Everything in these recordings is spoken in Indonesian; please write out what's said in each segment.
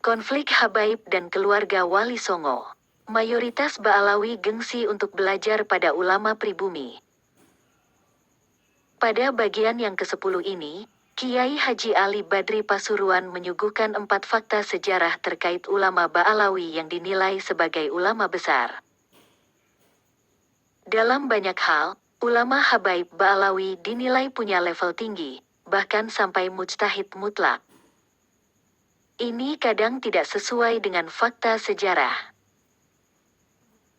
Konflik Habaib dan keluarga Wali Songo. Mayoritas Ba'alawi gengsi untuk belajar pada ulama pribumi. Pada bagian yang ke-10 ini, Kiai Haji Ali Badri Pasuruan menyuguhkan 4 fakta sejarah terkait ulama Ba'alawi yang dinilai sebagai ulama besar. Dalam banyak hal, ulama Habaib Ba'alawi dinilai punya level tinggi, bahkan sampai mujtahid mutlak. Ini kadang tidak sesuai dengan fakta sejarah.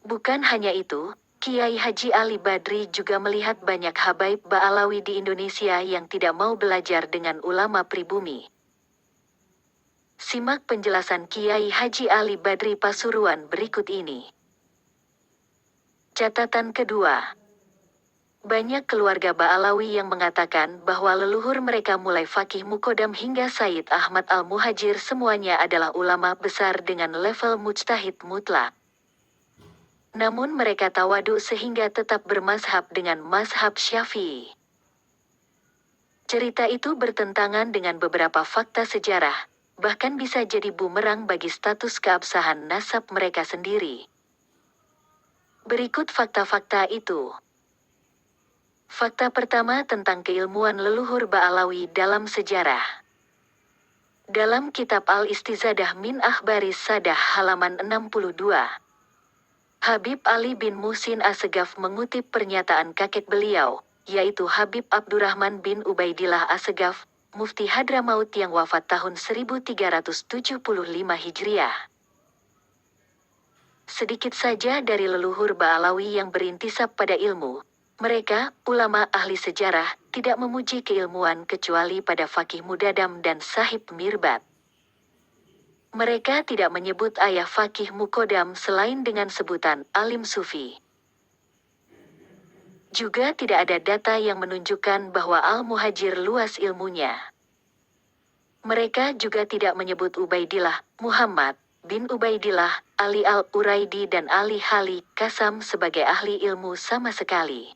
Bukan hanya itu, Kiai Haji Ali Badri juga melihat banyak Habaib Ba'alawi di Indonesia yang tidak mau belajar dengan ulama pribumi. Simak penjelasan Kiai Haji Ali Badri Pasuruan berikut ini. Catatan kedua. Banyak keluarga Ba'alawi yang mengatakan bahwa leluhur mereka mulai Fakih Mukodam hingga Sayyid Ahmad Al-Muhajir semuanya adalah ulama besar dengan level mujtahid mutlak. Namun mereka tawadu sehingga tetap bermazhab dengan mazhab Syafi'i. Cerita itu bertentangan dengan beberapa fakta sejarah, bahkan bisa jadi bumerang bagi status keabsahan nasab mereka sendiri. Berikut fakta-fakta itu. Fakta pertama tentang keilmuan leluhur Ba'alawi dalam sejarah. Dalam kitab Al-Istizadah min Akhbaris Sadah halaman 62. Habib Ali bin Muhsin Assegaf mengutip pernyataan kakek beliau, yaitu Habib Abdurrahman bin Ubaidillah Assegaf, Mufti Hadramaut yang wafat tahun 1375 Hijriah. Sedikit saja dari leluhur Ba'alawi yang berintisab pada ilmu. Mereka, ulama ahli sejarah, tidak memuji keilmuan kecuali pada Fakih Mudadam dan Sahib Mirbat. Mereka tidak menyebut ayah Fakih Mukodam selain dengan sebutan alim sufi. Juga tidak ada data yang menunjukkan bahwa Al-Muhajir luas ilmunya. Mereka juga tidak menyebut Ubaidillah, Muhammad bin Ubaidillah, Ali Al-Uraidi dan Ali Hali Kasam sebagai ahli ilmu sama sekali.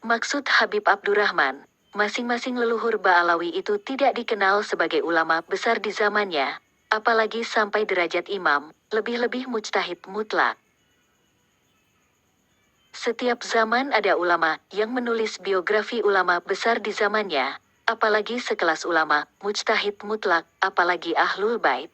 Maksud Habib Abdurrahman, masing-masing leluhur Ba'alawi itu tidak dikenal sebagai ulama besar di zamannya, apalagi sampai derajat imam, lebih-lebih mujtahid mutlak. Setiap zaman ada ulama yang menulis biografi ulama besar di zamannya, apalagi sekelas ulama, mujtahid mutlak, apalagi Ahlul Bait.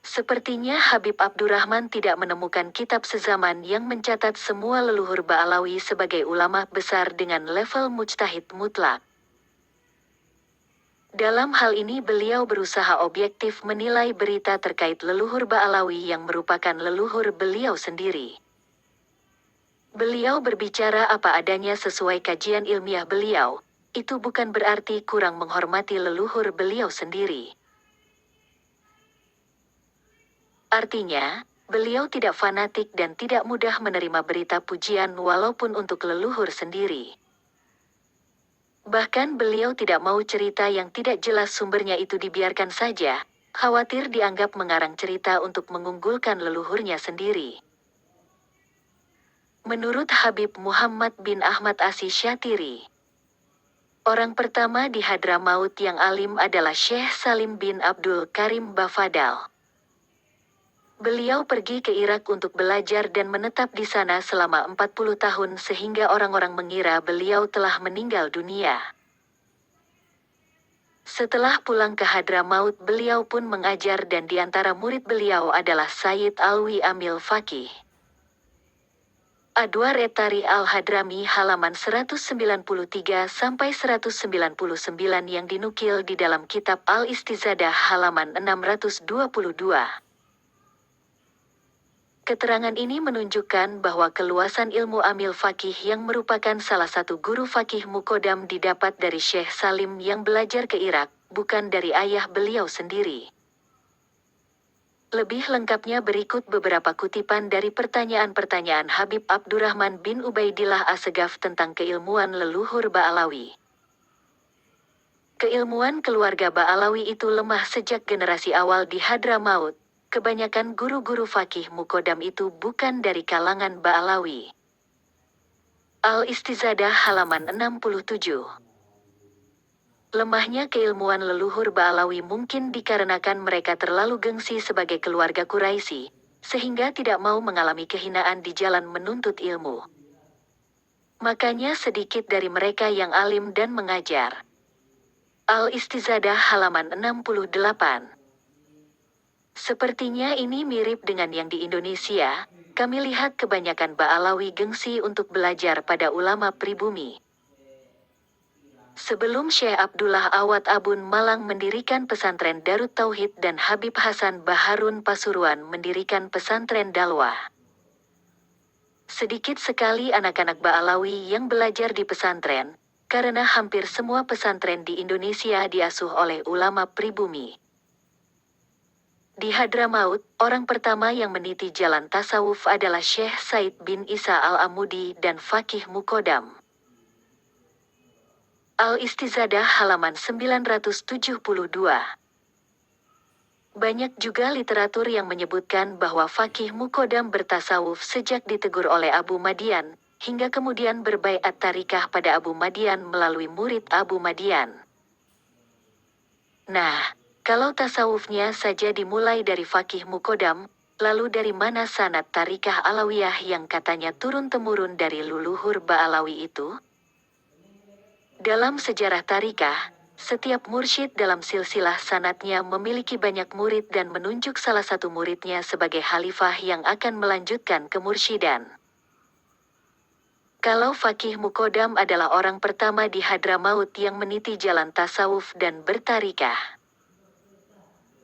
Sepertinya Habib Abdurrahman tidak menemukan kitab sezaman yang mencatat semua leluhur Ba'alawi sebagai ulama besar dengan level mujtahid mutlak. Dalam hal ini beliau berusaha objektif menilai berita terkait leluhur Ba'alawi yang merupakan leluhur beliau sendiri. Beliau berbicara apa adanya sesuai kajian ilmiah beliau, itu bukan berarti kurang menghormati leluhur beliau sendiri. Artinya, beliau tidak fanatik dan tidak mudah menerima berita pujian walaupun untuk leluhur sendiri. Bahkan beliau tidak mau cerita yang tidak jelas sumbernya itu dibiarkan saja, khawatir dianggap mengarang cerita untuk mengunggulkan leluhurnya sendiri. Menurut Habib Muhammad bin Ahmad Asy-Syatiri, orang pertama di Hadramaut yang alim adalah Syekh Salim bin Abdul Karim Bafadal. Beliau pergi ke Irak untuk belajar dan menetap di sana selama 40 tahun sehingga orang-orang mengira beliau telah meninggal dunia. Setelah pulang ke Hadramaut beliau pun mengajar dan di antara murid beliau adalah Sayyid Alwi Amil Faqih. Adwar Etari Al-Hadrami halaman 193-199 yang dinukil di dalam kitab Al-Istizadah halaman 622. Keterangan ini menunjukkan bahwa keluasan ilmu Amil Faqih yang merupakan salah satu guru Fakih Mukodam didapat dari Syekh Salim yang belajar ke Irak, bukan dari ayah beliau sendiri. Lebih lengkapnya berikut beberapa kutipan dari pertanyaan-pertanyaan Habib Abdurrahman bin Ubaidillah Assegaf tentang keilmuan leluhur Ba'alawi. Keilmuan keluarga Ba'alawi itu lemah sejak generasi awal di Hadramaut. Kebanyakan guru-guru Fakih Mukodam itu bukan dari kalangan Ba'alawi. Al-Istizadah halaman 67. Lemahnya keilmuan leluhur Ba'alawi mungkin dikarenakan mereka terlalu gengsi sebagai keluarga Quraisy, sehingga tidak mau mengalami kehinaan di jalan menuntut ilmu. Makanya sedikit dari mereka yang alim dan mengajar. Al-Istizadah halaman 68. Sepertinya ini mirip dengan yang di Indonesia. Kami lihat kebanyakan Ba'alawi gengsi untuk belajar pada ulama pribumi. Sebelum Syekh Abdullah Awad Abun Malang mendirikan pesantren Darut Tauhid dan Habib Hasan Baharun Pasuruan mendirikan pesantren Dalwah. Sedikit sekali anak-anak Ba'alawi yang belajar di pesantren, karena hampir semua pesantren di Indonesia diasuh oleh ulama pribumi. Di Hadramaut, orang pertama yang meniti jalan tasawuf adalah Syekh Said bin Isa Al-Amudi dan Fakih Mukodam. Al-Istizadah halaman 972. Banyak juga literatur yang menyebutkan bahwa Fakih Mukodam bertasawuf sejak ditegur oleh Abu Madian, hingga kemudian berbaiat tarikah pada Abu Madian melalui murid Abu Madian. Nah, kalau tasawufnya saja dimulai dari Fakih Mukodam, lalu dari mana sanad tarikah Alawiyah yang katanya turun-temurun dari leluhur Ba'alawi itu? Dalam sejarah tarikah, setiap mursyid dalam silsilah sanadnya memiliki banyak murid dan menunjuk salah satu muridnya sebagai khalifah yang akan melanjutkan kemursyidan. Kalau Fakih Mukodam adalah orang pertama di Hadramaut yang meniti jalan tasawuf dan bertarikah,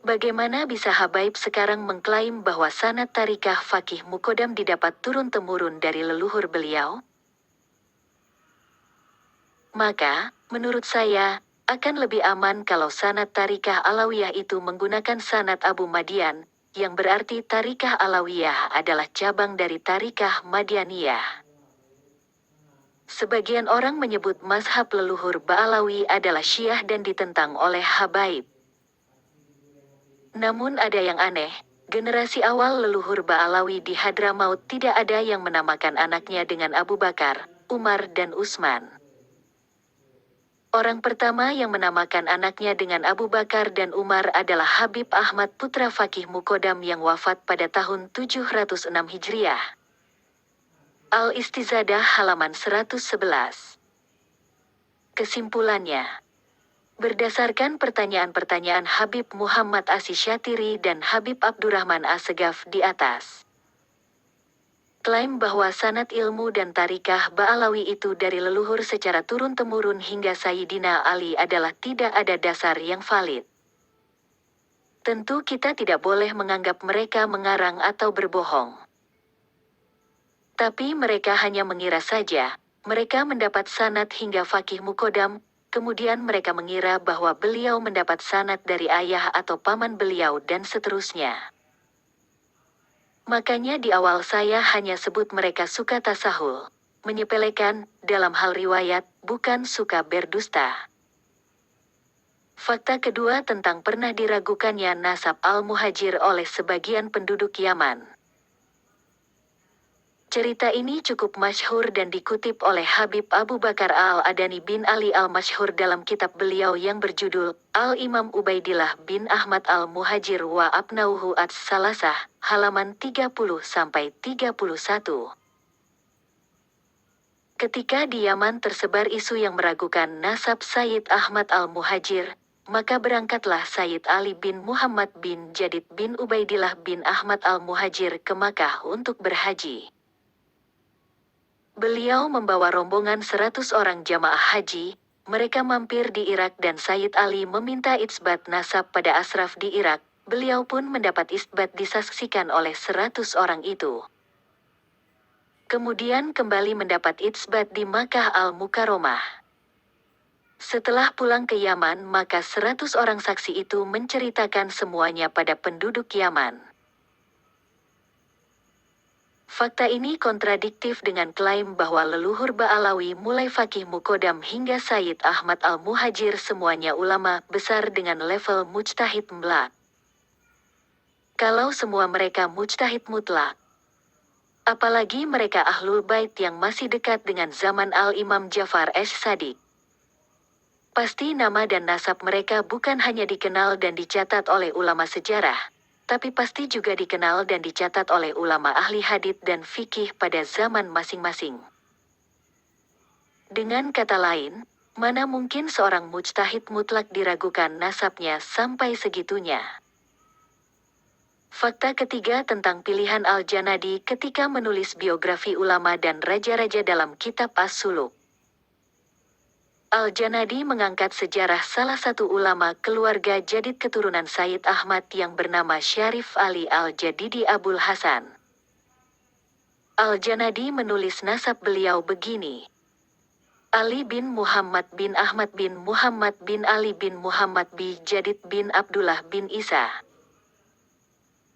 bagaimana bisa Habaib sekarang mengklaim bahwa sanad tarikah Fakih Mukodam didapat turun-temurun dari leluhur beliau? Maka, menurut saya, akan lebih aman kalau sanad tarikah Alawiyah itu menggunakan sanad Abu Madian, yang berarti tarikah Alawiyah adalah cabang dari tarikah Madianiyah. Sebagian orang menyebut mazhab leluhur Ba'alawi adalah Syiah dan ditentang oleh Habaib. Namun ada yang aneh, generasi awal leluhur Ba'alawi di Hadramaut tidak ada yang menamakan anaknya dengan Abu Bakar, Umar dan Utsman. Orang pertama yang menamakan anaknya dengan Abu Bakar dan Umar adalah Habib Ahmad putra Fakih Mukodam yang wafat pada tahun 706 Hijriah. Al-Istizadah halaman 111. Kesimpulannya, berdasarkan pertanyaan-pertanyaan Habib Muhammad Asy-Syatiri dan Habib Abdurrahman As-Segaf di atas, klaim bahwa sanad ilmu dan tarikah Ba'alawi itu dari leluhur secara turun-temurun hingga Sayyidina Ali adalah tidak ada dasar yang valid. Tentu kita tidak boleh menganggap mereka mengarang atau berbohong. Tapi mereka hanya mengira saja, mereka mendapat sanad hingga Fakih Mukodam, kemudian mereka mengira bahwa beliau mendapat sanad dari ayah atau paman beliau dan seterusnya. Makanya di awal saya hanya sebut mereka suka tasahul, menyepelekan, dalam hal riwayat, bukan suka berdusta. Fakta kedua tentang pernah diragukannya nasab Al-Muhajir oleh sebagian penduduk Yaman. Cerita ini cukup masyhur dan dikutip oleh Habib Abu Bakar Al-Adani bin Ali Al-Masyhur dalam kitab beliau yang berjudul Al-Imam Ubaidillah bin Ahmad Al-Muhajir wa Abnauhu Ats-Salasah, halaman 30-31. Ketika di Yaman tersebar isu yang meragukan nasab Sayyid Ahmad Al-Muhajir, maka berangkatlah Sayyid Ali bin Muhammad bin Jadid bin Ubaidillah bin Ahmad Al-Muhajir ke Makkah untuk berhaji. Beliau membawa rombongan 100 orang jamaah haji, mereka mampir di Irak dan Sayyid Ali meminta itsbat nasab pada asraf di Irak, beliau pun mendapat itsbat disaksikan oleh 100 orang itu. Kemudian kembali mendapat itsbat di Makkah Al-Mukarramah. Setelah pulang ke Yaman maka 100 orang saksi itu menceritakan semuanya pada penduduk Yaman. Fakta ini kontradiktif dengan klaim bahwa leluhur Ba'alawi mulai Fakih Mukodam hingga Sayyid Ahmad Al-Muhajir semuanya ulama besar dengan level mujtahid mutlak. Kalau semua mereka mujtahid mutlak, apalagi mereka Ahlul Bait yang masih dekat dengan zaman Al-Imam Ja'far Ash-Shadiq. Pasti nama dan nasab mereka bukan hanya dikenal dan dicatat oleh ulama sejarah, tapi pasti juga dikenal dan dicatat oleh ulama ahli hadits dan fikih pada zaman masing-masing. Dengan kata lain, mana mungkin seorang mujtahid mutlak diragukan nasabnya sampai segitunya. Fakta ketiga tentang pilihan Al-Janadi ketika menulis biografi ulama dan raja-raja dalam kitab As-Suluk. Al-Janadi mengangkat sejarah salah satu ulama keluarga Jadid keturunan Sayyid Ahmad yang bernama Syarif Ali Al-Jadidi Abul Hasan. Al-Janadi menulis nasab beliau begini. Ali bin Muhammad bin Ahmad bin Muhammad bin Ali bin Muhammad bin Jadid bin Abdullah bin Isa.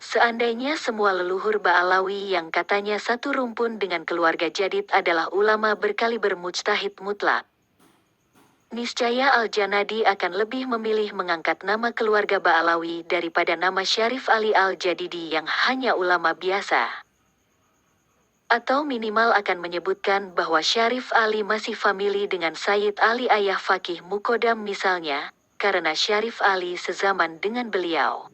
Seandainya semua leluhur Ba'alawi yang katanya satu rumpun dengan keluarga Jadid adalah ulama berkaliber mujtahid mutlak, niscaya Al-Janadi akan lebih memilih mengangkat nama keluarga Ba'alawi daripada nama Syarif Ali Al-Jadidi yang hanya ulama biasa. Atau minimal akan menyebutkan bahwa Syarif Ali masih famili dengan Sayyid Ali ayah Fakih Mukodam misalnya, karena Syarif Ali sezaman dengan beliau.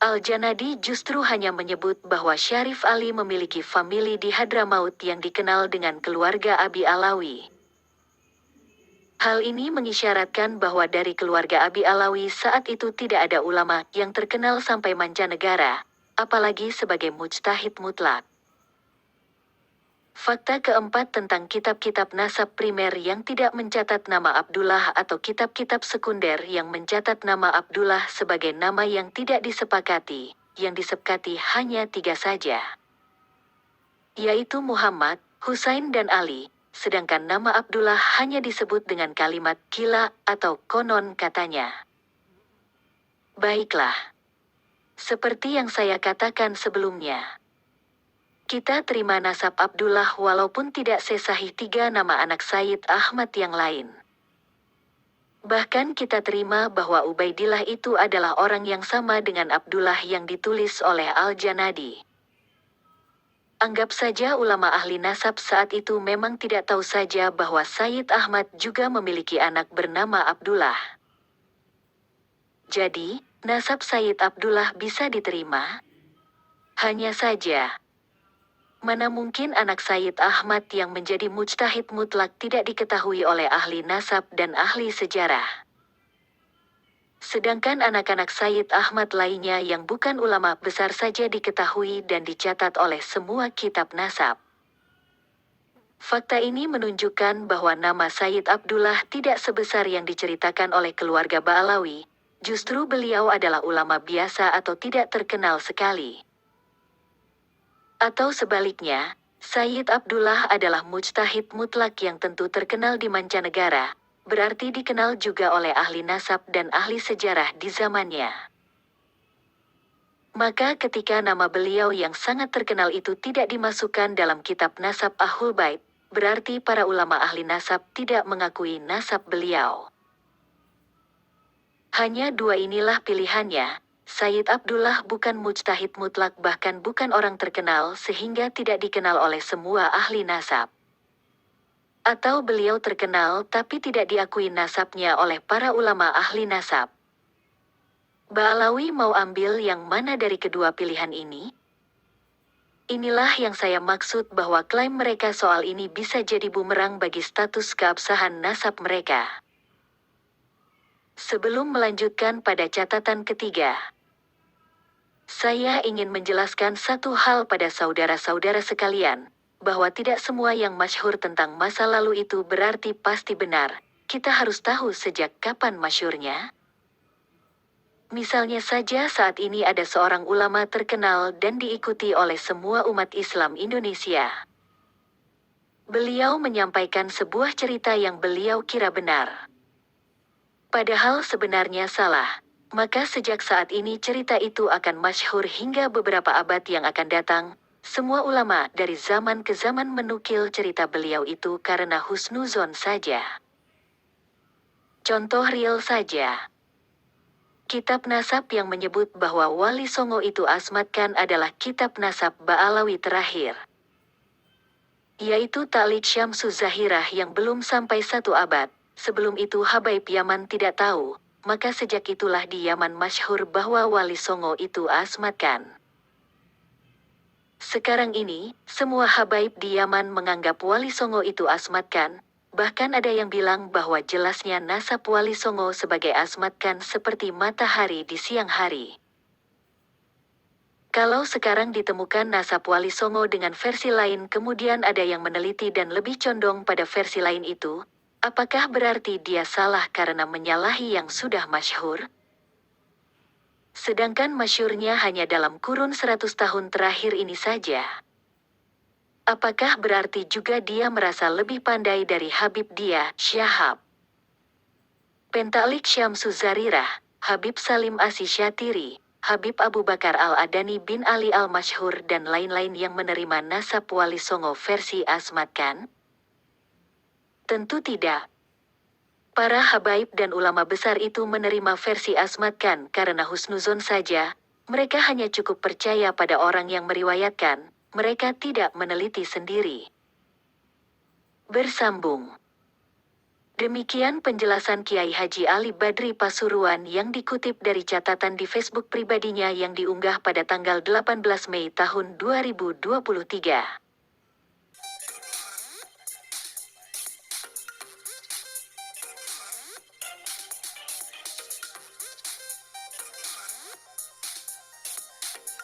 Al-Janadi justru hanya menyebut bahwa Syarif Ali memiliki famili di Hadramaut yang dikenal dengan keluarga Abi Alawi. Hal ini mengisyaratkan bahwa dari keluarga Abi Alawi saat itu tidak ada ulama yang terkenal sampai mancanegara, apalagi sebagai mujtahid mutlak. Fakta keempat tentang kitab-kitab nasab primer yang tidak mencatat nama Abdullah atau kitab-kitab sekunder yang mencatat nama Abdullah sebagai nama yang tidak disepakati, yang disepakati hanya 3 saja, yaitu Muhammad, Husain dan Ali. Sedangkan nama Abdullah hanya disebut dengan kalimat kila atau konon katanya. Baiklah. Seperti yang saya katakan sebelumnya, kita terima nasab Abdullah walaupun tidak sesahih 3 nama anak Sayyid Ahmad yang lain. Bahkan kita terima bahwa Ubaidillah itu adalah orang yang sama dengan Abdullah yang ditulis oleh Al-Janadi. Anggap saja ulama ahli nasab saat itu memang tidak tahu saja bahwa Sayyid Ahmad juga memiliki anak bernama Abdullah. Jadi, nasab Sayyid Abdullah bisa diterima? Hanya saja, mana mungkin anak Sayyid Ahmad yang menjadi mujtahid mutlak tidak diketahui oleh ahli nasab dan ahli sejarah. Sedangkan anak-anak Sayyid Ahmad lainnya yang bukan ulama besar saja diketahui dan dicatat oleh semua kitab nasab. Fakta ini menunjukkan bahwa nama Sayyid Abdullah tidak sebesar yang diceritakan oleh keluarga Ba'alawi, justru beliau adalah ulama biasa atau tidak terkenal sekali. Atau sebaliknya, Sayyid Abdullah adalah mujtahid mutlak yang tentu terkenal di mancanegara, berarti dikenal juga oleh ahli nasab dan ahli sejarah di zamannya. Maka ketika nama beliau yang sangat terkenal itu tidak dimasukkan dalam kitab nasab Ahlul Bait, berarti para ulama ahli nasab tidak mengakui nasab beliau. Hanya 2 inilah pilihannya. Sayyid Abdullah bukan mujtahid mutlak bahkan bukan orang terkenal sehingga tidak dikenal oleh semua ahli nasab. Atau beliau terkenal tapi tidak diakui nasabnya oleh para ulama ahli nasab. Ba'alawi mau ambil yang mana dari kedua pilihan ini? Inilah yang saya maksud bahwa klaim mereka soal ini bisa jadi bumerang bagi status keabsahan nasab mereka. Sebelum melanjutkan pada catatan ketiga, saya ingin menjelaskan satu hal pada saudara-saudara sekalian, bahwa tidak semua yang masyhur tentang masa lalu itu berarti pasti benar. Kita harus tahu sejak kapan masyhurnya. Misalnya saja saat ini ada seorang ulama terkenal dan diikuti oleh semua umat Islam Indonesia. Beliau menyampaikan sebuah cerita yang beliau kira benar, padahal sebenarnya salah. Maka sejak saat ini cerita itu akan masyhur hingga beberapa abad yang akan datang. Semua ulama dari zaman ke zaman menukil cerita beliau itu karena husnuzon saja. Contoh real saja. Kitab nasab yang menyebut bahwa Wali Songo itu Asmat Khan adalah kitab nasab Ba'alawi terakhir, yaitu Ta'liq Syamsuz Zahirah yang belum sampai 1 abad. sebelum itu Habaib Yaman tidak tahu, maka sejak itulah di Yaman masyhur bahwa Wali Songo itu Asmat Khan. Sekarang ini, semua Habaib di Yaman menganggap Wali Songo itu Asmat Khan, bahkan ada yang bilang bahwa jelasnya nasab Wali Songo sebagai Asmat Khan seperti matahari di siang hari. Kalau sekarang ditemukan nasab Wali Songo dengan versi lain kemudian ada yang meneliti dan lebih condong pada versi lain itu, apakah berarti dia salah karena menyalahi yang sudah masyhur? Sedangkan masyhurnya hanya dalam kurun 100 tahun terakhir ini saja. Apakah berarti juga dia merasa lebih pandai dari Habib dia, Syahab? Pentalik Syamsuz Zarirah, Habib Salim Asy-Syatiri, Habib Abu Bakar Al-Adani bin Ali Al-Masyhur dan lain-lain yang menerima nasab Wali Songo versi Asmat Khan? Tentu tidak. Para habaib dan ulama besar itu menerima versi Asmat Khan karena husnuzon saja, mereka hanya cukup percaya pada orang yang meriwayatkan, mereka tidak meneliti sendiri. Bersambung. Demikian penjelasan Kiai Haji Ali Badri Pasuruan yang dikutip dari catatan di Facebook pribadinya yang diunggah pada tanggal 18 Mei tahun 2023.